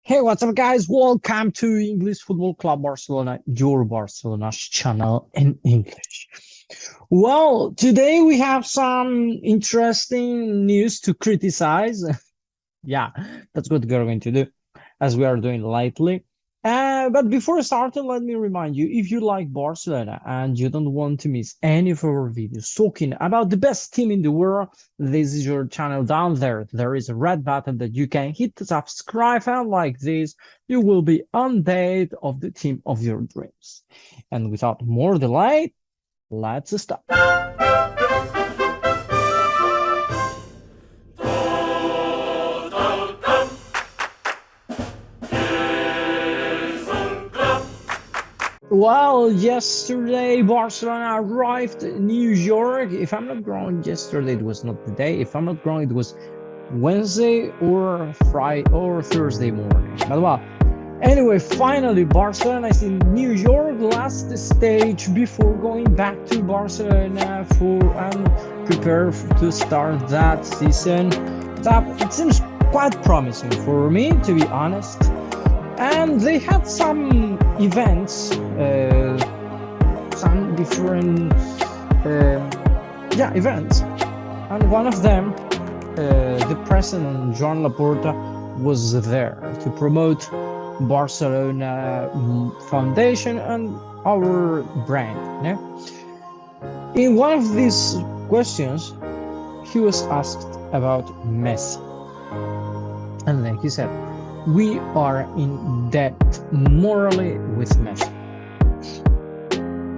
Hey, what's up, guys? Welcome to English Football Club Barcelona, your Barcelona's channel in English. Well, today we have some interesting news to criticize. Yeah, that's what we're going to do, as we are doing lately. But before starting, let me remind you, if you like Barcelona and you don't want to miss any of our videos talking about the best team in the world, this is your channel down there. There is a red button that you can hit to subscribe, and like this, you will be updated of the team of your dreams. And without more delay, let's start. Well, yesterday Barcelona arrived in New York. If I'm not wrong, yesterday it was not the day. If I'm not wrong, it was Wednesday or Friday or Thursday morning. But well, anyway, finally Barcelona is in New York, last stage before going back to Barcelona for and prepare to start that season. That it seems quite promising for me, to be honest. And they had some events, some different events, and one of them, the president Joan Laporta was there to promote Barcelona Foundation and our brand. Yeah? In one of these questions, he was asked about Messi, and then he said, "We are in debt morally with Messi."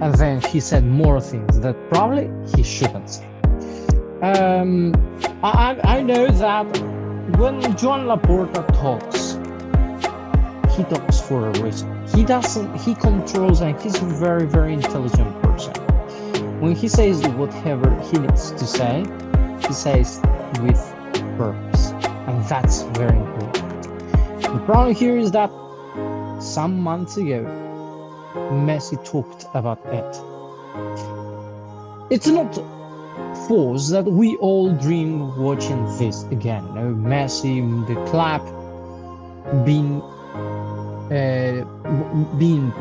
And then he said more things that probably he shouldn't say. I know that when Joan Laporta talks, he talks for a reason. He controls, and he's a very, very intelligent person. When he says whatever he needs to say, he says with purpose. And that's very important. The problem here is that some months ago, Messi talked about it. It's not false that we all dream watching this again. You know, Messi, the club, being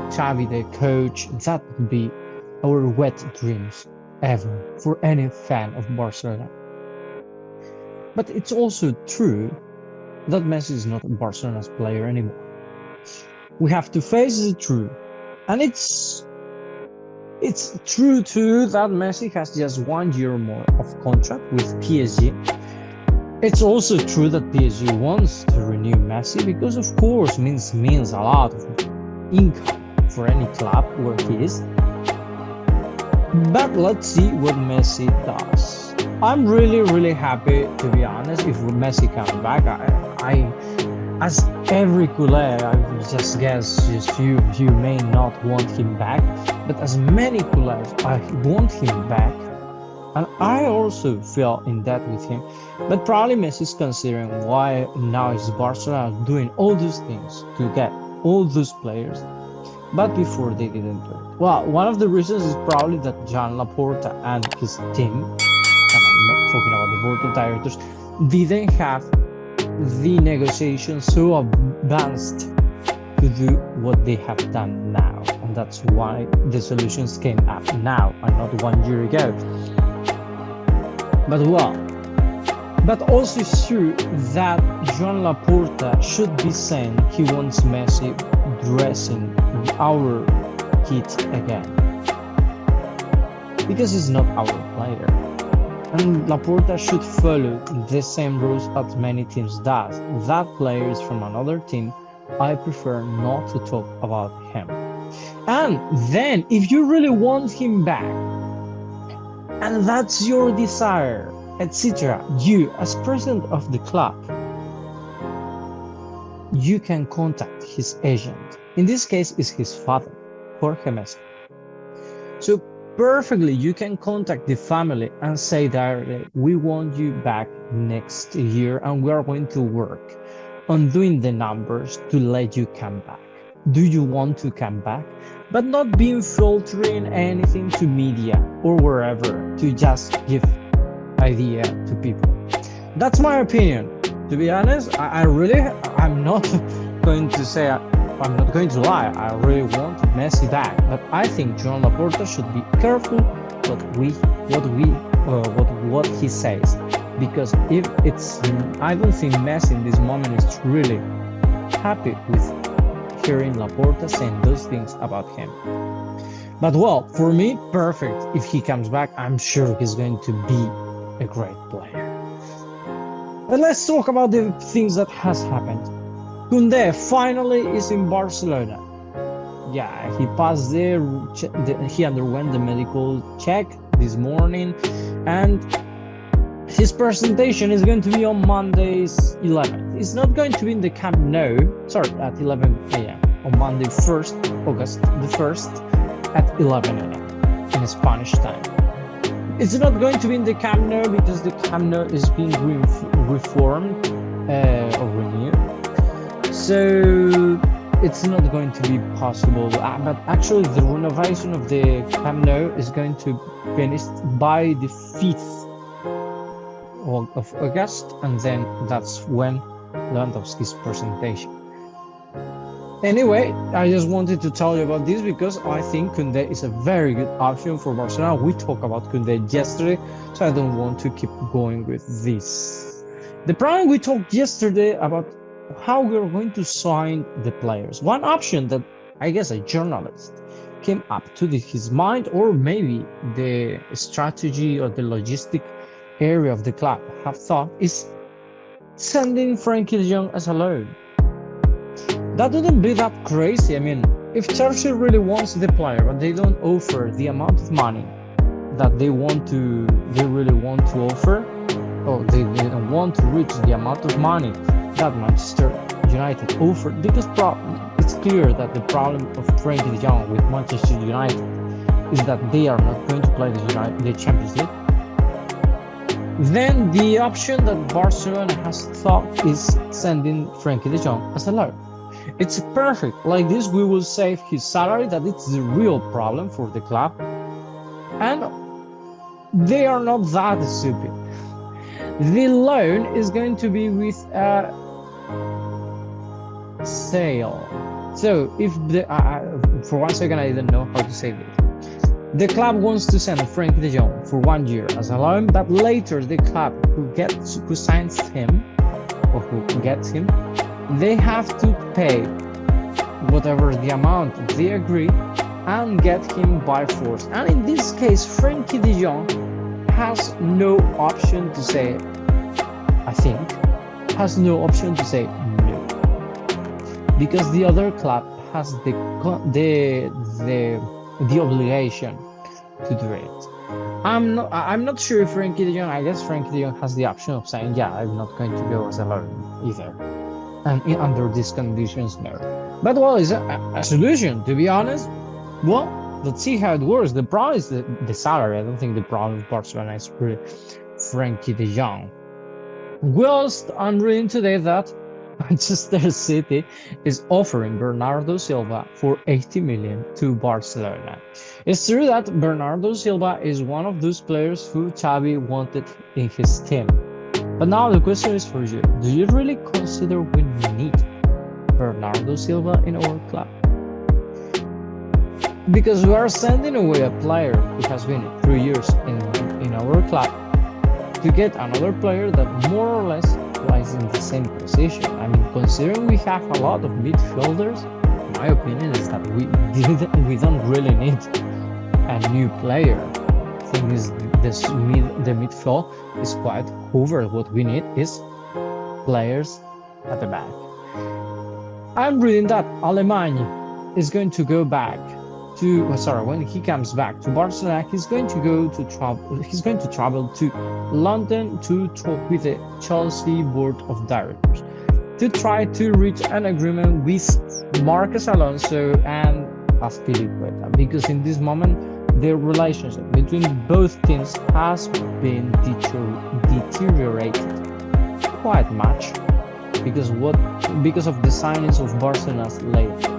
Xavi, the coach. That would be our wet dreams ever for any fan of Barcelona. But it's also true that Messi is not a Barcelona's player anymore. We have to face the truth. And it's true too that Messi has just 1 year more of contract with PSG. It's also true that PSG wants to renew Messi because, of course, means a lot of income for any club where he is. But let's see what Messi does. I'm really happy, to be honest, if Messi comes back. I as every culé, I just guess you may not want him back, but as many culés, I want him back, and I also feel in debt with him. But probably Messi is considering why now is Barcelona doing all those things to get all those players, but before they didn't do it. Well, one of the reasons is probably that Joan Laporta and his team, and I'm not talking about the board of directors, didn't have the negotiations so advanced to do what they have done now, and that's why the solutions came up now and not 1 year ago. But also it's true that Joan Laporta should be saying he wants Messi dressing our kit again, because he's not our player. And Laporta should follow the same rules that many teams does. That player is from another team. I prefer not to talk about him. And then, if you really want him back, and that's your desire, etc., you, as president of the club, you can contact his agent. In this case, is his father, Jorge Messi. So perfectly, you can contact the family and say directly, "We want you back next year, and we are going to work on doing the numbers to let you come back. Do you want to come back?" But not being filtering anything to media or wherever to just give idea to people. That's my opinion. To be honest, I'm not going to say, I'm not going to lie, I really want Messi back, but I think Joan Laporta should be careful what he says, because if it's, I don't think Messi in this moment is really happy with hearing Laporta saying those things about him. But well, for me, perfect. If he comes back, I'm sure he's going to be a great player. But let's talk about the things that has happened. Koundé finally is in Barcelona. Yeah, he passed there, he underwent the medical check this morning, and his presentation is going to be on Monday's 11th. It's not going to be in the Camp Nou, sorry, at 11 a.m. on Monday 1st August the 1st at 11 a.m. in Spanish time. It's not going to be in the Camp Nou because the Camp Nou is being reformed or renewed. So it's not going to be possible. But actually, the renovation of the Camp Nou is going to finish by the 5th of August, and then that's when Lewandowski's presentation. Anyway, I just wanted to tell you about this because I think Koundé is a very good option for Barcelona. We talked about Koundé yesterday, so I don't want to keep going with this. The problem, we talked yesterday about how we're going to sign the players. One option that I guess a journalist came up to his mind, or maybe the strategy or the logistic area of the club have thought, is sending Frenkie de Jong as a loan. That wouldn't be that crazy. I mean, if Chelsea really wants the player, but they don't offer the amount of money that they really want to offer, or they don't want to reach the amount of money that Manchester United offered, because it's clear that the problem of Frenkie de Jong with Manchester United is that they are not going to play the Champions League. Then the option that Barcelona has thought is sending Frenkie de Jong as a loan. It's perfect. Like this, we will save his salary, that it's the real problem for the club. And they are not that stupid. The loan is going to be with a sale. So if for 1 second I didn't know how to say this. The club wants to send Frenkie de Jong for 1 year as a loan, but later the club who signs him or who gets him, they have to pay whatever the amount they agree and get him by force. And in this case, Frenkie de Jong has no option to say, I think, has no option to say no, because the other club has the obligation to do it. I'm not sure if Frenkie de Jong, I guess Frenkie de Jong has the option of saying, yeah, I'm not going to go as a loan either. And under these conditions, no. But well, is a solution, to be honest. Well, let's see how it works. The problem is the salary. I don't think the problem with Barcelona is really Frenkie de Jong. Whilst I'm reading today that Manchester City is offering Bernardo Silva for 80 million to Barcelona. It's true that Bernardo Silva is one of those players who Xavi wanted in his team. But now the question is for you. Do you really consider we need Bernardo Silva in our club? Because we are sending away a player who has been 3 years in our club to get another player that more or less lies in the same position. I mean, considering we have a lot of midfielders, my opinion is that we don't really need a new player. I think the midfield is quite covered. What we need is players at the back. I'm reading that Alemany is going to go back to, when he comes back to Barcelona, he's going to travel to London to talk with the Chelsea board of directors to try to reach an agreement with Marcos Alonso and Azpilicueta, because in this moment the relationship between both teams has been deteriorated quite much because of the signings of Barcelona's lately.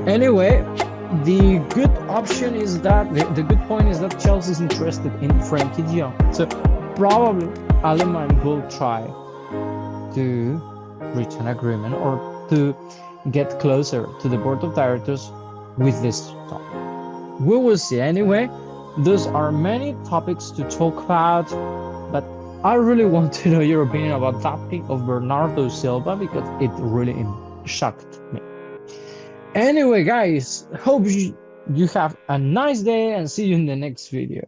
Anyway, the good option is that the good point is that Chelsea is interested in Frenkie de Jong. So probably Alemany will try to reach an agreement, or to get closer to the board of directors with this topic. We will see. Anyway, those are many topics to talk about, but I really want to know your opinion about that pick of Bernardo Silva because it really shocked me. Anyway, guys, hope you have a nice day and see you in the next video.